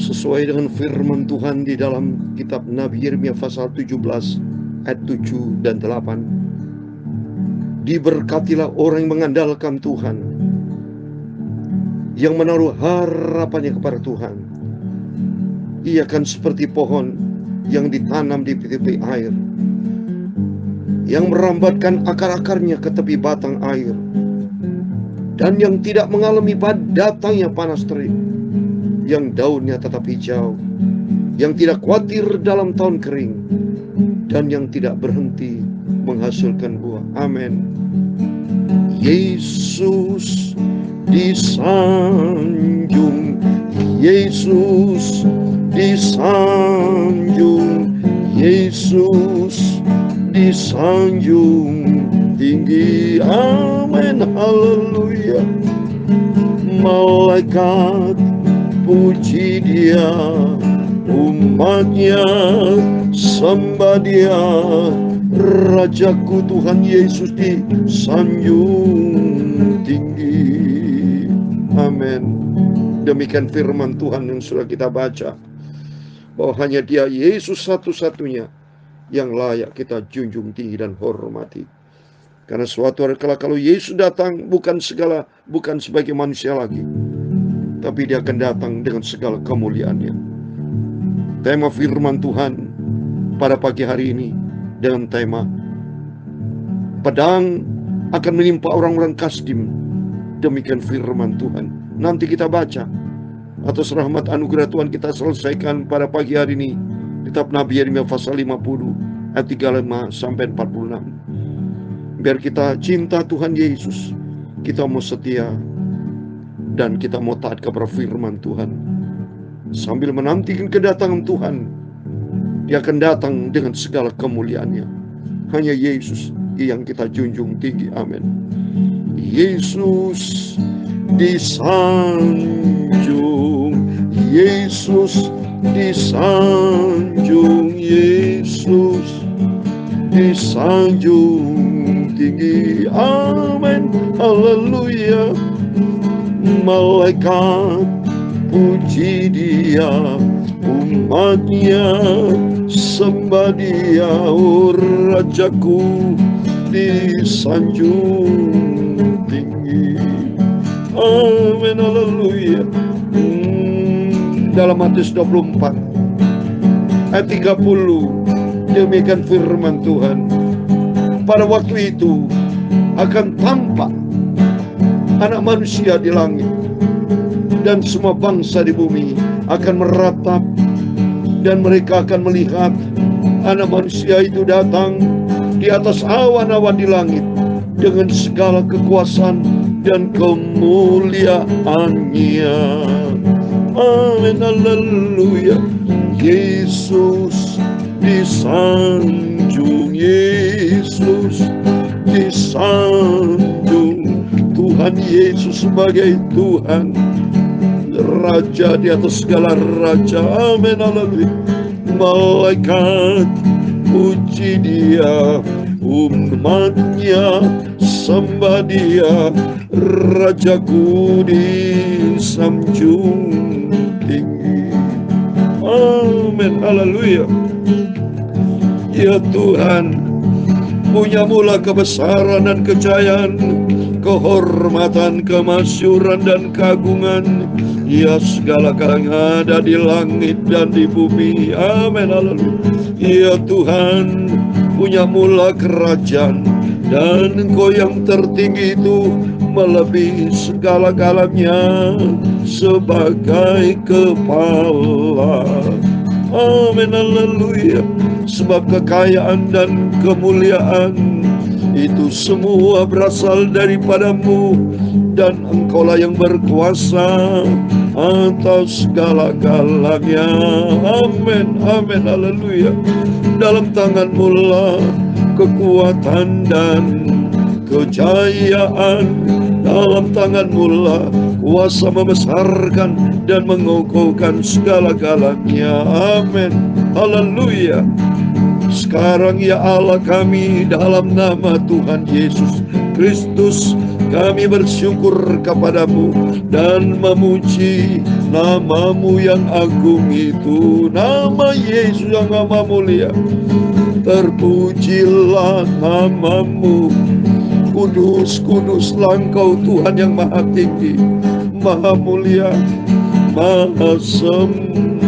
sesuai dengan firman Tuhan di dalam kitab Nabi Yeremia pasal 17 ayat 7 dan 8. Diberkatilah orang yang mengandalkan Tuhan, yang menaruh harapannya kepada Tuhan. Ia akan seperti pohon yang ditanam di tepi air, yang merambatkan akar-akarnya ke tepi batang air, dan yang tidak mengalami datangnya panas terik, yang daunnya tetap hijau, yang tidak khawatir dalam tahun kering, dan yang tidak berhenti menghasilkan buah. Amin. Yesus disanjung, Yesus disanjung, Yesus disanjung tinggi. Amin. Haleluya. Malaikat puji Dia, umatnya sembah Dia. Rajaku Tuhan Yesus disanjung tinggi. Amin. Demikian firman Tuhan yang sudah kita baca, bahwa hanya Dia, Yesus satu-satunya yang layak kita junjung tinggi dan hormati. Karena suatu hari kalau Yesus datang, bukan sebagai manusia lagi, tapi Dia akan datang dengan segala kemuliaannya. Tema firman Tuhan pada pagi hari ini dengan tema pedang akan menimpa orang-orang Kasdim. Demikian firman Tuhan. Nanti kita baca. Atas rahmat anugerah Tuhan kita selesaikan pada pagi hari ini kitab Nabi Yeremia pasal 50 ayat 35 sampai 46. Biar kita cinta Tuhan Yesus, kita mau setia, dan kita mau taat kepada firman Tuhan, sambil menantikan kedatangan Tuhan. Dia akan datang dengan segala kemuliaannya. Hanya Yesus yang kita junjung tinggi. Amin. Yesus disanjung, Yesus disanjung, Yesus disanjung tinggi. Amin. Haleluya. Malaikat puji Dia, umatnya sembah Dia. Oh, Rajaku disanjung tinggi. Amin. Haleluya. Dalam Matius 24 ayat 30, demikian firman Tuhan. Pada waktu itu akan tampak Anak Manusia di langit, dan semua bangsa di bumi akan meratap, dan mereka akan melihat Anak Manusia itu datang di atas awan-awan di langit dengan segala kekuasaan dan kemuliaannya. Amin. Haleluya. Yesus disanjung, Yesus disanjung. Tuhan Yesus sebagai Tuhan, Raja di atas segala raja. Amin. Haleluya. Malaikat puji Dia, umatnya sembah Dia. Rajaku disanjung tinggi. Amin. Haleluya. Ya Tuhan, punya mula kebesaran dan kejayaan, kehormatan, kemasyuran dan keagungan. Ya segala yang ada di langit dan di bumi. Amin. Haleluya. Ya Tuhan, punya mula kerajaan, dan Engkau yang tertinggi itu melebihi segala-galanya sebagai kepala. Amin. Haleluya. Sebab kekayaan dan kemuliaan itu semua berasal daripada-Mu, dan Engkaulah yang berkuasa atas segala-galanya. Amin. Amin. Haleluya. Dalam tangan-Mu lah kekuatan dan kejayaan, dalam tangan-Mu lah kuasa membesarkan dan mengokohkan segala-galanya. Amin. Haleluya. Sekarang ya Allah kami, dalam nama Tuhan Yesus Kristus, Kami bersyukur kepadamu dan memuji namamu yang agung itu, nama Yesus yang amat mulia. Terpujilah namamu, kudus, kuduslah Engkau Tuhan yang maha tinggi, maha mulia, maha sempurna.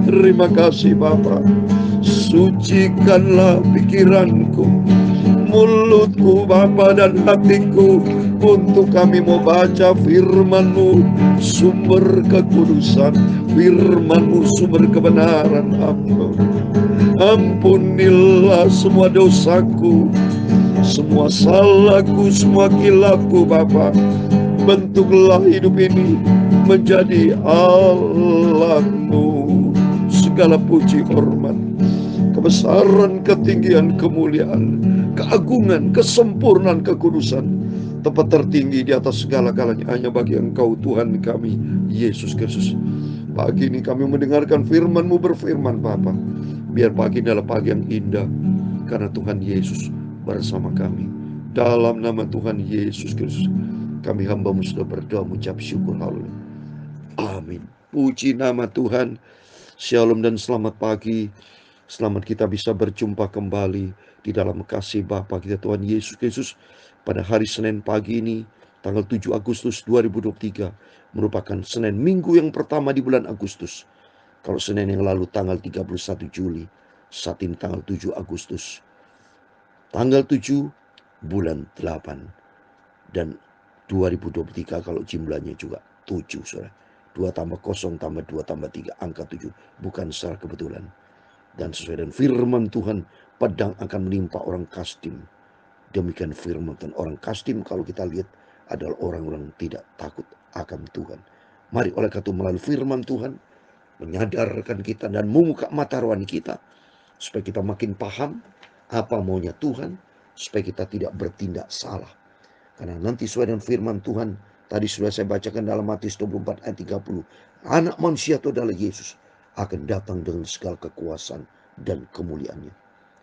Terima kasih Bapa. Sucikanlah pikiranku, mulutku Bapa dan hatiku, untuk kami mau baca firman-Mu, sumber kekudusan, firman-Mu sumber kebenaran. Ampunilah semua dosaku, semua salahku, semua kilapku Bapa. Bentuklah hidup ini menjadi Allah-Mu. Segala puji, hormat, kebesaran, ketinggian, kemuliaan, keagungan, kesempurnaan, kekudusan, tempat tertinggi di atas segala-galanya hanya bagi Engkau Tuhan kami, Yesus Kristus. Pagi ini kami mendengarkan firman-Mu berfirman Bapa. Biar pagi ini adalah pagi yang indah, karena Tuhan Yesus bersama kami. Dalam nama Tuhan Yesus Kristus, kami hamba-Mu sudah berdoa mengucap syukur. Haleluya. Amin. Puji nama Tuhan. Shalom dan selamat pagi. Selamat kita bisa berjumpa kembali di dalam kasih Bapa kita Tuhan Yesus Kristus pada hari Senin pagi ini, tanggal 7 Agustus 2023, merupakan Senin Minggu yang pertama di bulan Agustus. Kalau Senin yang lalu tanggal 31 Juli, saat ini tanggal 7 Agustus. Tanggal 7 bulan 8 dan 2023 kalau jumlahnya juga 7, saudara. 2 tambah 0 tambah 2 tambah 3, angka 7. Bukan secara kebetulan. Dan sesuai dengan firman Tuhan, pedang akan menimpa orang Kasdim. Demikian firman Tuhan. Orang Kasdim kalau kita lihat adalah orang-orang tidak takut akan Tuhan. Mari oleh karena itu melalui firman Tuhan, menyadarkan kita dan membuka mata rohani kita, supaya kita makin paham apa maunya Tuhan, supaya kita tidak bertindak salah. Karena nanti sesuai dengan firman Tuhan, tadi sudah saya bacakan dalam Matius 24 ayat 30. Anak manusia itu adalah Yesus, akan datang dengan segala kekuasaan dan kemuliaannya.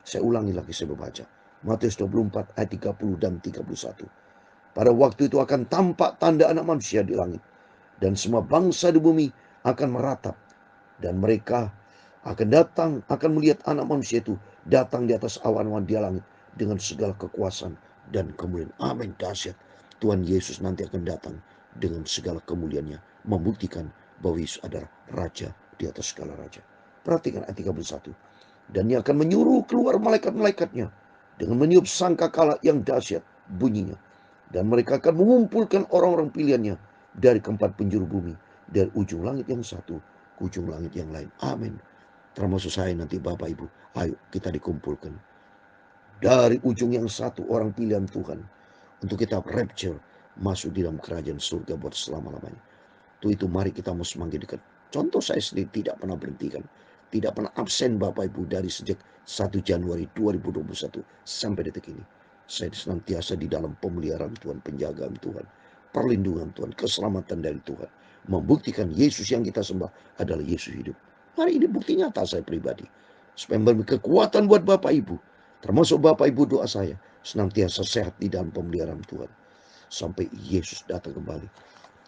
Saya ulangi lagi, saya membaca. Matius 24 ayat 30 dan 31. Pada waktu itu akan tampak tanda anak manusia di langit. Dan semua bangsa di bumi akan meratap. Dan mereka akan datang, akan melihat anak manusia itu datang di atas awan-awan di langit dengan segala kekuasaan dan kemuliaan. Amin. Dahsyat. Tuhan Yesus nanti akan datang dengan segala kemuliaannya, membuktikan bahwa Yesus adalah Raja di atas segala raja. Perhatikan ayat 31. Dan Ia akan menyuruh keluar malaikat-malaikatnya dengan meniup sangkakala yang dahsyat bunyinya. Dan mereka akan mengumpulkan orang-orang pilihannya dari keempat penjuru bumi, dari ujung langit yang satu ke ujung langit yang lain. Amin. Termasuk saya nanti Bapak Ibu. Ayo kita dikumpulkan dari ujung yang satu, orang pilihan Tuhan, untuk kita rapture, masuk di dalam kerajaan surga buat selama-lamanya. Itu mari kita mau semakin dekat. Contoh saya sendiri tidak pernah berhentikan, tidak pernah absen Bapak Ibu dari sejak 1 Januari 2021 sampai detik ini. Saya senantiasa di dalam pemeliharaan Tuhan, penjagaan Tuhan, perlindungan Tuhan, keselamatan dari Tuhan. Membuktikan Yesus yang kita sembah adalah Yesus hidup. Hari ini bukti nyata saya pribadi. Supaya memberi kekuatan buat Bapak Ibu, termasuk Bapak Ibu, doa saya senantiasa sehat di dalam pemeliharaan Tuhan sampai Yesus datang kembali.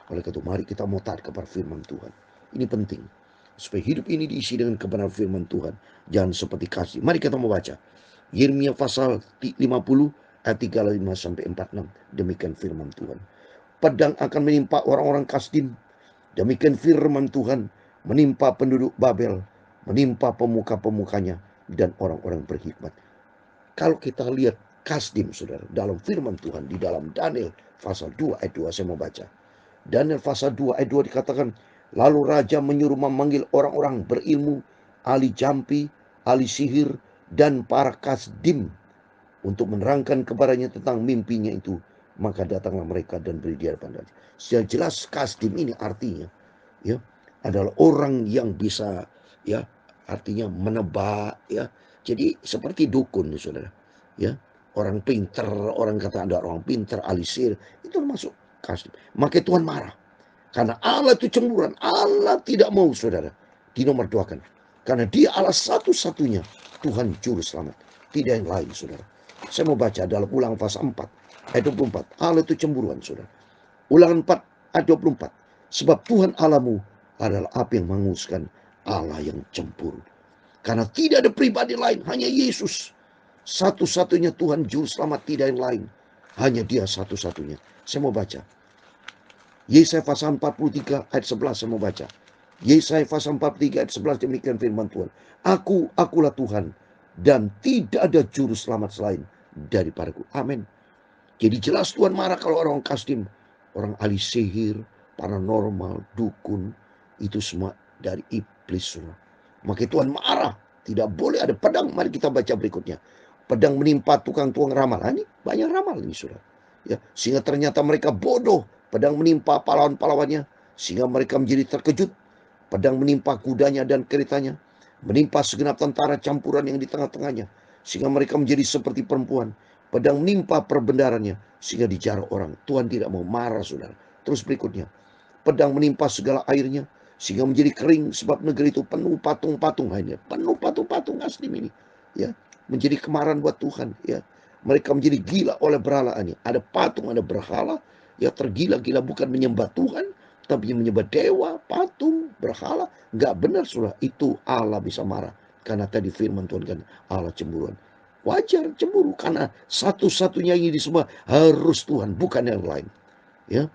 Oleh karena itu mari kita mau taat kepada firman Tuhan. Ini penting supaya hidup ini diisi dengan kebenaran firman Tuhan, jangan seperti kasih. Mari kita mau baca Yeremia pasal 50 ayat 35 sampai 46. Demikian firman Tuhan. Pedang akan menimpa orang-orang Kasdim. Demikian firman Tuhan, menimpa penduduk Babel, menimpa pemuka-pemukanya dan orang-orang berhikmat. Kalau kita lihat Kasdim, saudara, dalam firman Tuhan di dalam Daniel pasal 2 ayat 2, saya mau baca. Daniel pasal 2 ayat 2 dikatakan, lalu raja menyuruh memanggil orang-orang berilmu, ahli jampi, ahli sihir, dan para Kasdim untuk menerangkan kepadanya tentang mimpinya itu. Maka datanglah mereka dan beri di hadapan raja. Secara jelas Kasdim ini artinya ya adalah orang yang bisa ya artinya menebak ya. Jadi seperti dukun saudara ya. Orang pinter, orang kata ada orang pinter, ahli sihir, itu masuk Kasdim. Maka Tuhan marah. Karena Allah itu cemburuan. Allah tidak mau saudara dinomorduakan. Karena Dia Allah satu-satunya Tuhan juru selamat. Tidak yang lain saudara. Saya mau baca dalam Ulangan pasal 4 Ayat 24. Allah itu cemburuan, saudara. Ulangan 4 ayat 24. Sebab Tuhan Allahmu adalah api yang menguskan, Allah yang cemburu. Karena tidak ada pribadi lain, hanya Yesus. Satu-satunya Tuhan Juru Selamat, tidak yang lain. Hanya Dia satu-satunya. Saya mau baca. Yesaya pasal 43 ayat 11 saya mau baca. Yesaya pasal 43 ayat 11 demikian firman Tuhan. Akulah Tuhan dan tidak ada juru selamat selain daripadaku. Amin. Jadi jelas Tuhan marah kalau orang kasdim, orang ahli sihir, paranormal, dukun, itu semua dari iblis semua. Maka Tuhan marah. Tidak boleh ada pedang. Mari kita baca berikutnya. Pedang menimpa tukang ramal. Ini banyak ramal ini, saudara. Ya, sehingga ternyata mereka bodoh. Pedang menimpa pahlawan-pahlawannya sehingga mereka menjadi terkejut. Pedang menimpa kudanya dan keretanya, menimpa segenap tentara campuran yang di tengah-tengahnya sehingga mereka menjadi seperti perempuan. Pedang menimpa perbendarannya sehingga dijarah orang. Tuhan tidak mau marah, saudara. Terus berikutnya, pedang menimpa segala airnya sehingga menjadi kering, sebab negeri itu penuh patung-patung. Hanya penuh patung-patung asli ini, ya, menjadi kemarahan buat Tuhan, ya. Mereka menjadi gila oleh berhala ini. Ada patung, ada berhala, ya, tergila-gila bukan menyembah Tuhan, tapi menyembah dewa, patung, berhala. Nggak benar, saudara. Itu Allah bisa marah karena tadi firman Tuhan kan Allah cemburuan. Wajar cemburu karena satu-satunya ini semua harus Tuhan, bukan yang lain, ya.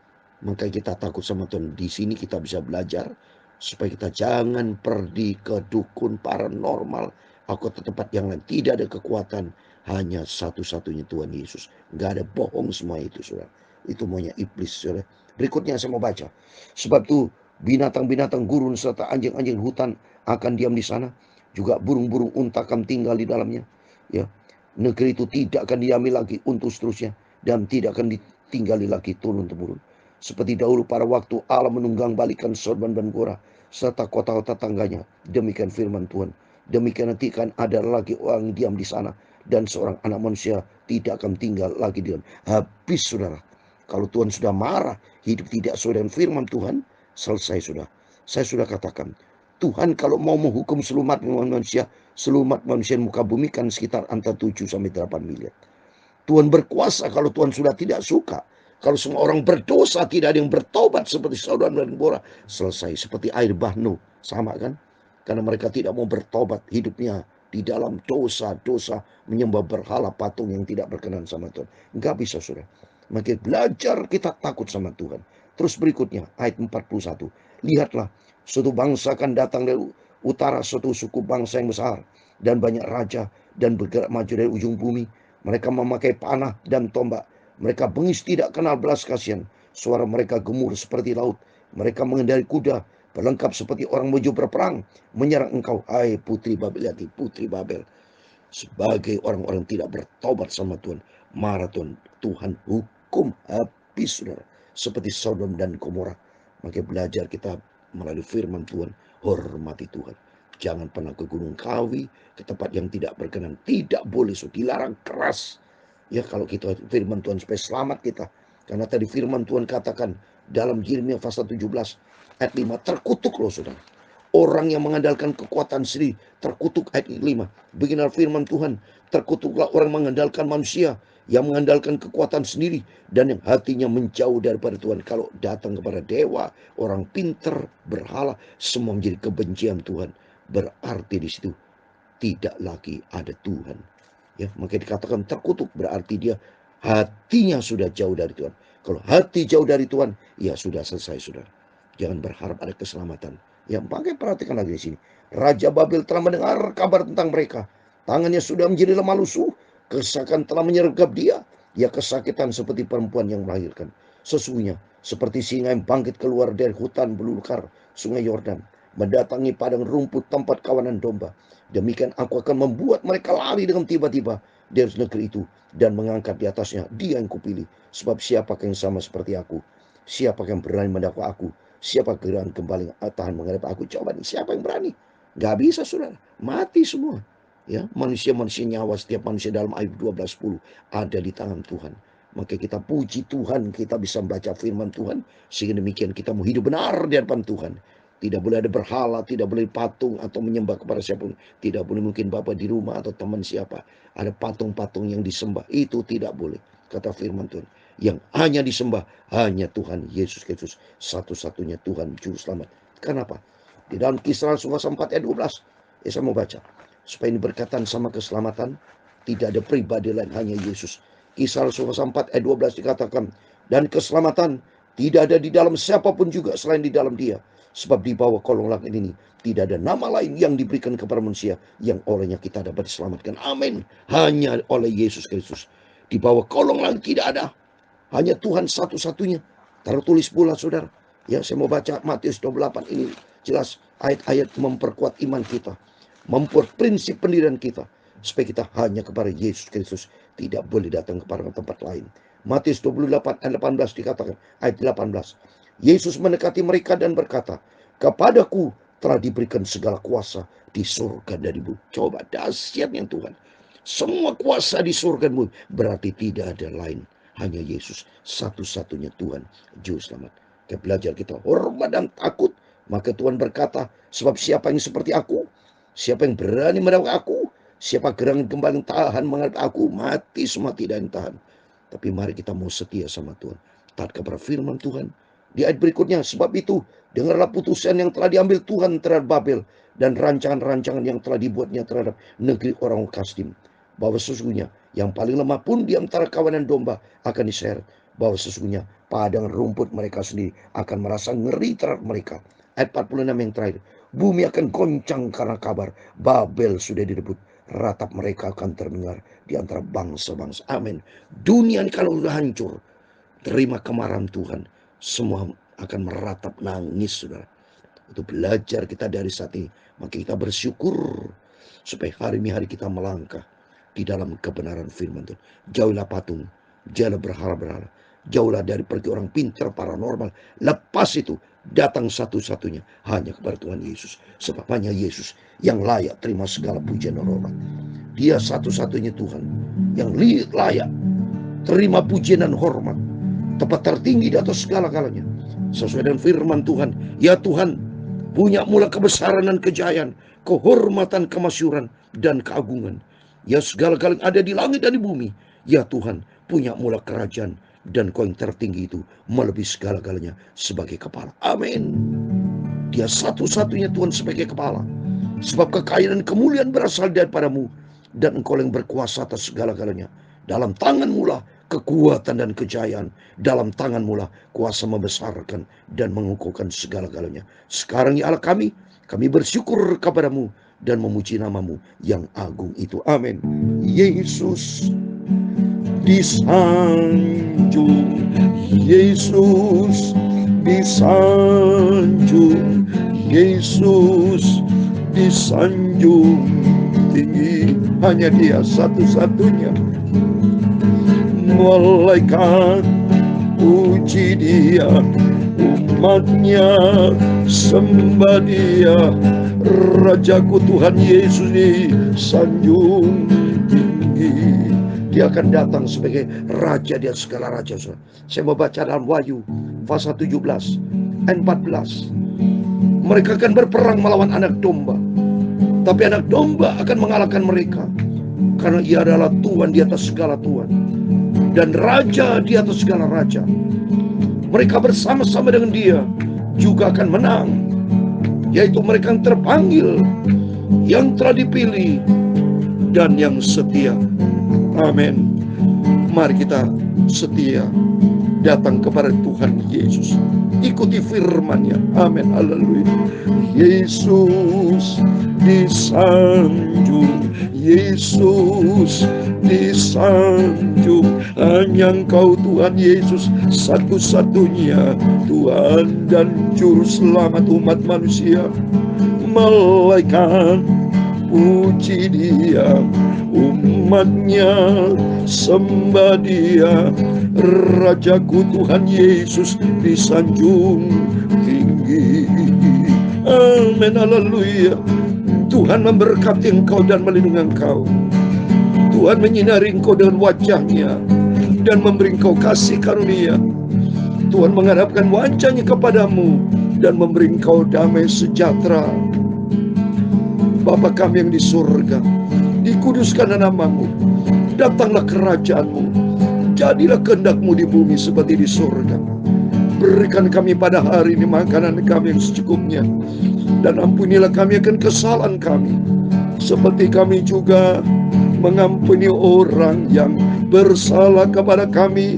Maka kita takut sama Tuhan. Di sini kita bisa belajar supaya kita jangan pergi ke dukun, paranormal, atau ke tempat yang lain. Tidak ada kekuatan, hanya satu-satunya Tuhan Yesus. Nggak ada bohong semua itu, saudara. Itu maunya iblis, saudara. Berikutnya saya mau baca. Sebab itu binatang-binatang gurun serta anjing-anjing hutan akan diam di sana. Juga burung-burung unta akan tinggal di dalamnya. Ya, negeri itu tidak akan diami lagi untuk seterusnya, dan tidak akan ditinggali lagi turun-temurun. Seperti dahulu pada waktu Allah menunggang balikan Sodom dan Gomora serta kota-kota tangganya. Demikian firman Tuhan. Demikian nanti kan ada lagi orang diam di sana, dan seorang anak manusia tidak akan tinggal lagi di dalam. Habis, saudara. Kalau Tuhan sudah marah, hidup tidak sesuai dengan firman Tuhan, selesai sudah. Saya sudah katakan, Tuhan kalau mau menghukum seluruh manusia muka bumi kan sekitar antara 7 sampai 8 miliar. Tuhan berkuasa kalau Tuhan sudah tidak suka. Kalau semua orang berdosa, tidak ada yang bertobat seperti Sodom dan Gomora, selesai. Seperti air bah Nuh, sama kan? Karena mereka tidak mau bertobat, hidupnya di dalam dosa-dosa, menyembah berhala patung yang tidak berkenan sama Tuhan. Enggak bisa, saudara. Makin belajar kita takut sama Tuhan. Terus berikutnya, ayat 41. Lihatlah, suatu bangsa akan datang dari utara, suatu suku bangsa yang besar dan banyak raja, dan bergerak maju dari ujung bumi. Mereka memakai panah dan tombak. Mereka bengis tidak kenal belas kasihan. Suara mereka gemur seperti laut. Mereka mengendarai kuda, berlengkap seperti orang menuju berperang, menyerang engkau, hai putri Babel. Lihat, putri Babel. Sebagai orang-orang tidak bertobat sama Tuhan, marah Tuhan. Tuhan hukum habis, saudara. Seperti Sodom dan Gomora. Maka belajar kita melalui firman Tuhan, hormati Tuhan. Jangan pernah ke Gunung Kawi, ke tempat yang tidak berkenan. Tidak boleh, dilarang keras. Ya, kalau kita firman Tuhan supaya selamat kita. Karena tadi firman Tuhan katakan dalam Yeremia pasal 17 ayat 5, terkutuk loh, saudara. Orang yang mengandalkan kekuatan sendiri, terkutuk. Ayat 5. Beginilah firman Tuhan, terkutuklah orang mengandalkan manusia, yang mengandalkan kekuatan sendiri, dan yang hatinya menjauh daripada Tuhan. Kalau datang kepada dewa, orang pinter, berhala, semua menjadi kebencian Tuhan. Berarti di situ tidak lagi ada Tuhan. Ya, maka dikatakan terkutuk, berarti dia hatinya sudah jauh dari Tuhan. Kalau hati jauh dari Tuhan, ya sudah selesai, saudara. Jangan berharap ada keselamatan. Ya, pakai perhatikan lagi di sini. Raja Babel telah mendengar kabar tentang mereka. Tangannya sudah menjadi lemah lusuh. Kesakitan telah menyergap dia. Ia kesakitan seperti perempuan yang melahirkan. Sesungguhnya seperti singa yang bangkit keluar dari hutan belukar sungai Yordan, mendatangi padang rumput tempat kawanan domba. Demikian aku akan membuat mereka lari dengan tiba-tiba dari negeri itu, dan mengangkat di atasnya dia yang kupilih. Sebab siapakah yang sama seperti aku? Siapa yang berani mendakwa aku? Siapa geran kembali tahan menghadap aku? Coba nih, siapa yang berani? Gak bisa, saudara. Mati semua. Ya, manusia-manusia nyawa, setiap manusia dalam Ayub 12:10 ada di tangan Tuhan. Maka kita puji Tuhan, kita bisa membaca firman Tuhan, sehingga demikian kita mau hidup benar di hadapan Tuhan. Tidak boleh ada berhala, tidak boleh patung atau menyembah kepada siapapun. Tidak boleh mungkin Bapak di rumah atau teman siapa ada patung-patung yang disembah. Itu tidak boleh. kata firman Tuhan. Yang hanya disembah hanya Tuhan Yesus Kristus, satu-satunya Tuhan Juru Selamat. Kenapa? Di dalam Kisah Rasul 4 ayat 12, saya mau baca. Supaya ini berkaitan sama keselamatan, tidak ada pribadi lain, hanya Yesus. Kisah Rasul 4 ayat 12 dikatakan, dan keselamatan tidak ada di dalam siapapun juga selain di dalam Dia. Sebab di bawah kolong langit ini tidak ada nama lain yang diberikan kepada manusia yang olehnya kita dapat diselamatkan. Amin. Hanya oleh Yesus Kristus. Di bawah kolong langit tidak ada. Hanya Tuhan satu-satunya. Tertulis pula saudara. Ya, saya mau baca Matius 28 ini. Jelas ayat-ayat memperkuat iman kita. Membuat prinsip pendirian kita. Supaya kita hanya kepada Yesus Kristus. Tidak boleh datang kepada tempat lain. Matius 28 ayat 18 dikatakan. Ayat 18. Yesus mendekati mereka dan berkata, kepadaku telah diberikan segala kuasa di surga dan di bumi. Coba dahsyatnya Tuhan. Semua kuasa di surga dan bumi. Berarti tidak ada lain. Hanya Yesus, satu-satunya Tuhan Juru Selamat. Kita belajar, kita hormat dan takut. Maka Tuhan berkata, sebab siapa yang seperti aku, siapa yang berani mendapat aku, siapa gerangan kembali tahan menghadap aku, mati semua tidak yang tahan. Tapi mari kita mau setia sama Tuhan. Taat kepada firman Tuhan. Di ayat berikutnya, sebab itu dengarlah putusan yang telah diambil Tuhan terhadap Babel dan rancangan-rancangan yang telah dibuatnya terhadap negeri orang Kasdim. Bahwa sesungguhnya yang paling lemah pun di antara kawanan domba akan diseret. Bahwa sesungguhnya padang rumput mereka sendiri akan merasa ngeri terhadap mereka. Ayat 46 yang terakhir. Bumi akan goncang karena kabar Babel sudah direbut. Ratap mereka akan terdengar di antara bangsa-bangsa. Amin. Dunia ini kalau sudah hancur, terima kemarahan Tuhan. Semua akan meratap nangis, saudara. Untuk belajar kita dari saat ini. Maka kita bersyukur supaya hari ini hari kita melangkah di dalam kebenaran firman Tuhan. Jauhlah patung, jauhlah berhala-berhala, jauhlah dari pergi orang pintar paranormal. Lepas itu datang satu-satunya hanya kepada Tuhan Yesus. Sebab hanya Yesus yang layak terima segala pujian dan hormat. Dia satu-satunya Tuhan yang layak terima pujian dan hormat. Tepat tertinggi di atas segala-galanya. Sesuai dengan firman Tuhan. Ya Tuhan, punya mula kebesaran dan kejayaan, kehormatan, kemasyuran, dan keagungan. Ya segala-galanya ada di langit dan di bumi. Ya Tuhan, punya mula kerajaan, dan Kau yang tertinggi itu melebihi segala-galanya sebagai kepala. Amin. Dia satu-satunya Tuhan sebagai kepala. Sebab kekayaan dan kemuliaan berasal daripadamu, dan Engkau yang berkuasa atas segala-galanya. Dalam tangan-Mu lah kekuatan dan kejayaan, dalam tangan-Mu lah kuasa membesarkan dan mengukuhkan segala-galanya. Sekarang ya Allah kami bersyukur kepada-Mu dan memuji nama-Mu yang agung itu. Amin. Yesus disanjung, Yesus disanjung, Yesus disanjung tinggi. Hanya Dia satu-satunya. Malaikat puji Dia, umatnya sembah Dia. Rajaku Tuhan Yesus disanjung tinggi. Dia akan datang sebagai raja di atas segala raja. Saya mau baca dalam Wahyu pasal 17 ayat 14. Mereka akan berperang melawan anak domba, tapi anak domba akan mengalahkan mereka, karena Ia adalah Tuhan di atas segala Tuhan dan Raja di atas segala raja. Mereka bersama-sama dengan Dia juga akan menang, yaitu mereka yang terpanggil, yang telah dipilih, dan yang setia. Amin. Mari kita setia datang kepada Tuhan Yesus. Ikuti firman-Nya. Amin. Haleluya. Yesus disanjung, Yesus disanjung. Hanya Engkau Tuhan Yesus, satu-satunya Tuhan dan Juru Selamat umat manusia. Malaikat puji Dia, umatnya sembah Dia. Rajaku Tuhan Yesus disanjung tinggi. Amin. Haleluya. Tuhan memberkati engkau dan melindungi engkau. Tuhan menyinari engkau dengan wajah-Nya dan memberi engkau kasih karunia. Tuhan menghadapkan wajah-Nya kepadamu dan memberi engkau damai sejahtera. Bapa kami yang di surga, dikuduskan nama-Mu, datanglah kerajaan-Mu, Jadilah kehendak-Mu di bumi seperti di surga. Berikan kami pada hari ini makanan kami yang secukupnya. Dan ampunilah kami akan kesalahan kami, seperti kami juga mengampuni orang yang bersalah kepada kami.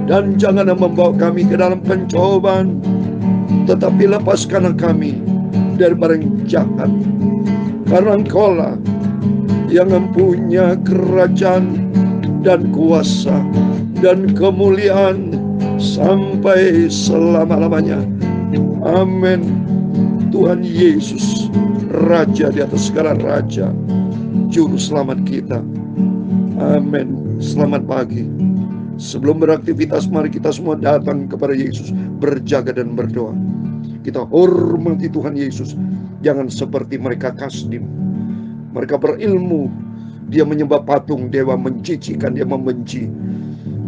Dan janganlah membawa kami ke dalam pencobaan, tetapi lepaskanlah kami daripada yang jahat. Karena Engkau-lah yang mempunyai kerajaan dan kuasa dan kemuliaan sampai selama-lamanya. Amin. Tuhan Yesus, Raja di atas segala raja, Juru Selamat kita. Amin. Selamat pagi. Sebelum beraktivitas, mari kita semua datang kepada Yesus, berjaga dan berdoa. Kita hormati Tuhan Yesus. Jangan seperti mereka Kasdim. Mereka berilmu, dia menyembah patung, dewa menjijikkan, dia membenci,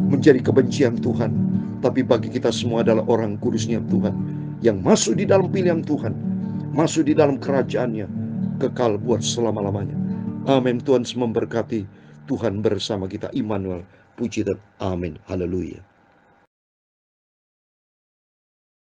menjadi kebencian Tuhan. Tapi bagi kita semua adalah orang kudusnya Tuhan, yang masuk di dalam pilihan Tuhan, masuk di dalam kerajaannya, kekal buat selama-lamanya. Amin. Tuhan memberkati. Tuhan bersama kita. Immanuel. Puji dan amin. Haleluya.